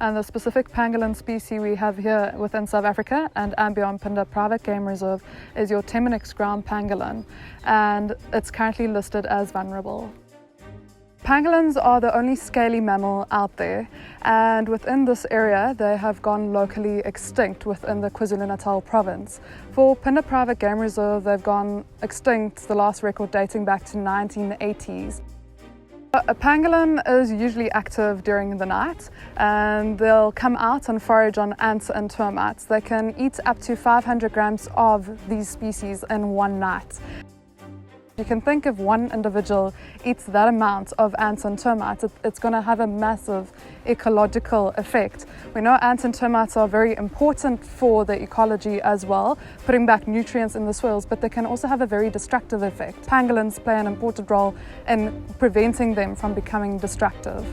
and the specific pangolin species we have here within South Africa and andBeyond Phinda Private Game Reserve is your Temminck ground pangolin, and it's currently listed as vulnerable. Pangolins are the only scaly mammal out there, and within this area they have gone locally extinct within the KwaZulu-Natal province. For Phinda Private Game Reserve, they've gone extinct, the last record dating back to 1980s. A pangolin is usually active during the night, and they'll come out and forage on ants and termites. They can eat up to 500 grams of these species in one night. You can think if one individual eats that amount of ants and termites, it's going to have a massive ecological effect. We know ants and termites are very important for the ecology as well, putting back nutrients in the soils, but they can also have a very destructive effect. Pangolins play an important role in preventing them from becoming destructive.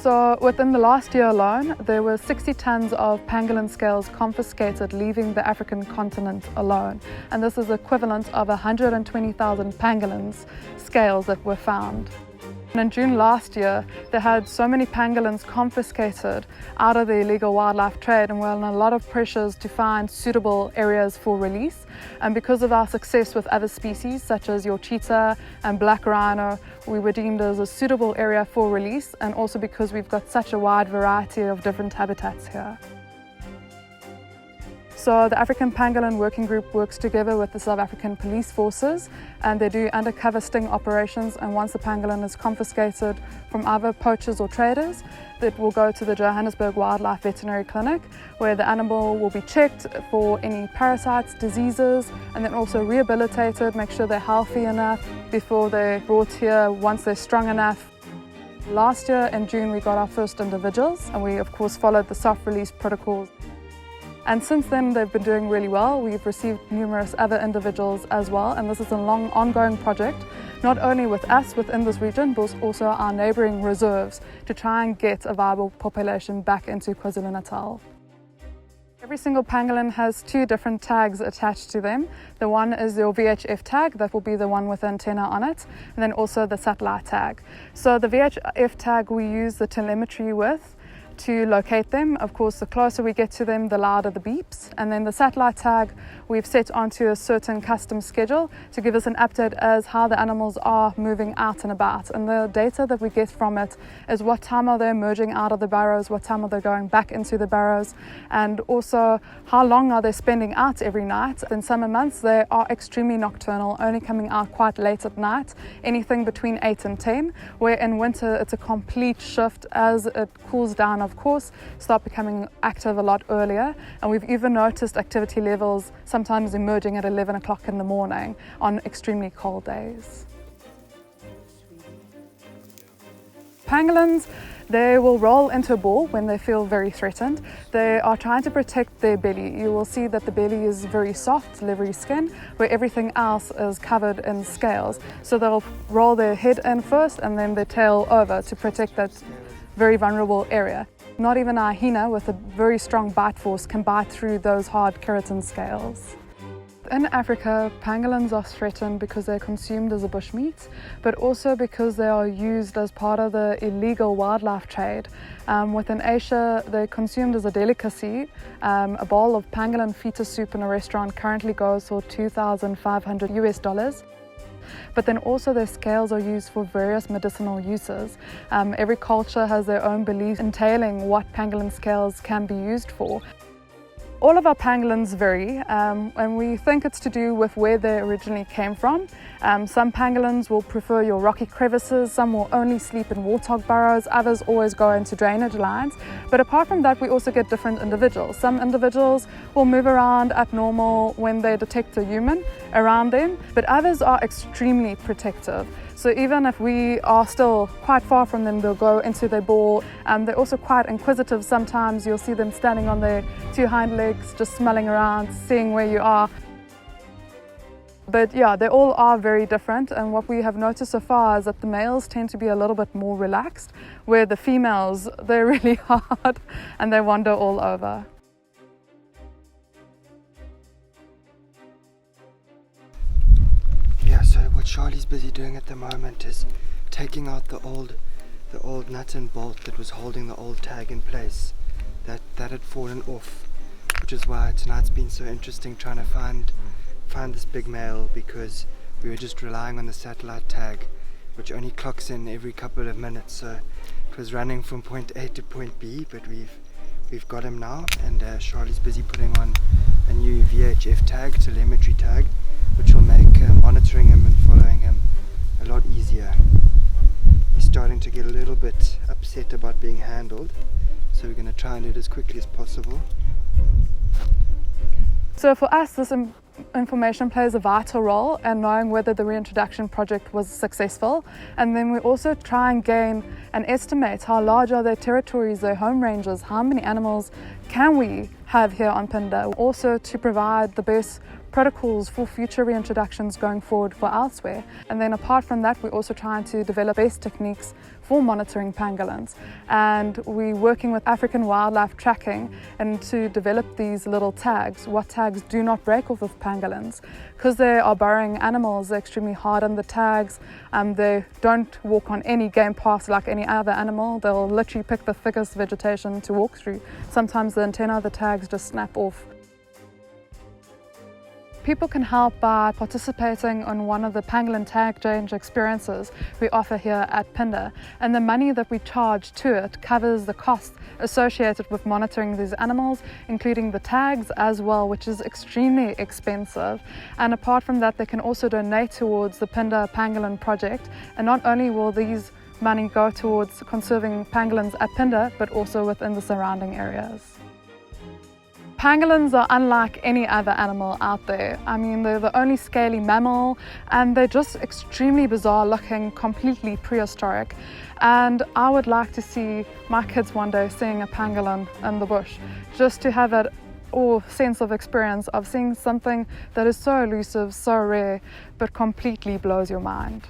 So within the last year alone, there were 60 tons of pangolin scales confiscated, leaving the African continent alone. And this is equivalent of 120,000 pangolins scales that were found. And in June last year, they had so many pangolins confiscated out of the illegal wildlife trade, and we're under a lot of pressures to find suitable areas for release. And because of our success with other species such as your cheetah and black rhino, we were deemed as a suitable area for release, and also because we've got such a wide variety of different habitats here. So the African Pangolin Working Group works together with the South African police forces, and they do undercover sting operations, and once the pangolin is confiscated from either poachers or traders, it will go to the Johannesburg Wildlife Veterinary Clinic, where the animal will be checked for any parasites, diseases, and then also rehabilitated, make sure they're healthy enough before they're brought here once they're strong enough. Last year in June we got our first individuals, and we of course followed the soft release protocols. And since then they've been doing really well. We've received numerous other individuals as well, and this is a long ongoing project, not only with us within this region, but also our neighbouring reserves, to try and get a viable population back into KwaZulu-Natal. Every single pangolin has two different tags attached to them. The one is your VHF tag, that will be the one with the antenna on it, and then also the satellite tag. So the VHF tag we use the telemetry with to locate them. Of course, the closer we get to them, the louder the beeps. And then the satellite tag we've set onto a certain custom schedule to give us an update as how the animals are moving out and about. And the data that we get from it is what time are they emerging out of the burrows, what time are they going back into the burrows, and also how long are they spending out every night. In summer months, they are extremely nocturnal, only coming out quite late at night, anything between 8 and 10, where in winter it's a complete shift. As it cools down, of course, start becoming active a lot earlier, and we've even noticed activity levels sometimes emerging at 11 o'clock in the morning on extremely cold days. Pangolins, they will roll into a ball when they feel very threatened. They are trying to protect their belly. You will see that the belly is very soft, leathery skin, where everything else is covered in scales. So they'll roll their head in first and then their tail over to protect that very vulnerable area. Not even a hyena with a very strong bite force can bite through those hard keratin scales. In Africa, pangolins are threatened because they're consumed as a bushmeat, but also because they are used as part of the illegal wildlife trade. Within Asia, they're consumed as a delicacy. A bowl of pangolin fetus soup in a restaurant currently goes for $2,500 US. But then also their scales are used for various medicinal uses. Every culture has their own beliefs entailing what pangolin scales can be used for. All of our pangolins vary, and we think it's to do with where they originally came from. Some pangolins will prefer your rocky crevices, some will only sleep in warthog burrows, others always go into drainage lines. But apart from that, we also get different individuals. Some individuals will move around at normal when they detect a human around them, but others are extremely protective. So even if we are still quite far from them, they'll go into their ball. They're also quite inquisitive. Sometimes you'll see them standing on their two hind legs, just smelling around, seeing where you are. But yeah, they all are very different, and what we have noticed so far is that the males tend to be a little bit more relaxed, where the females, they're really hard and they wander all over. Yeah, so what Charlie's busy doing at the moment is taking out the old the old nut and bolt that was holding the old tag in place, that had fallen off, which is why tonight's been so interesting trying to find this big male, because we were just relying on the satellite tag, which only clocks in every couple of minutes. So it was running from point A to point B, but we've got him now, and Charlie's busy putting on a new VHF tag, telemetry tag, which will make monitoring him and following him a lot easier. He's starting to get a little bit upset about being handled, so we're going to try and do it as quickly as possible. So for us, this information plays a vital role in knowing whether the reintroduction project was successful, and then we also try and gain and estimate how large are their territories, their home ranges, how many animals can we have here on Phinda, also to provide the best protocols for future reintroductions going forward for elsewhere. And then apart from that, we're also trying to develop best techniques for monitoring pangolins, and we're working with African wildlife tracking and to develop these little tags, what tags do not break off of pangolins, because they are burrowing animals. They're extremely hard on the tags, they don't walk on any game paths like any other animal. They'll literally pick the thickest vegetation to walk through. Sometimes the antenna of the tags just snap off. People can help by participating on one of the pangolin tag change experiences we offer here at Phinda, and the money that we charge to it covers the costs associated with monitoring these animals, including the tags as well, which is extremely expensive. And apart from that, they can also donate towards the Phinda Pangolin project, and not only will these money go towards conserving pangolins at Phinda, but also within the surrounding areas. Pangolins are unlike any other animal out there. I mean, they're the only scaly mammal, and they're just extremely bizarre looking, completely prehistoric. And I would like to see my kids one day seeing a pangolin in the bush, just to have that sense of experience of seeing something that is so elusive, so rare, but completely blows your mind.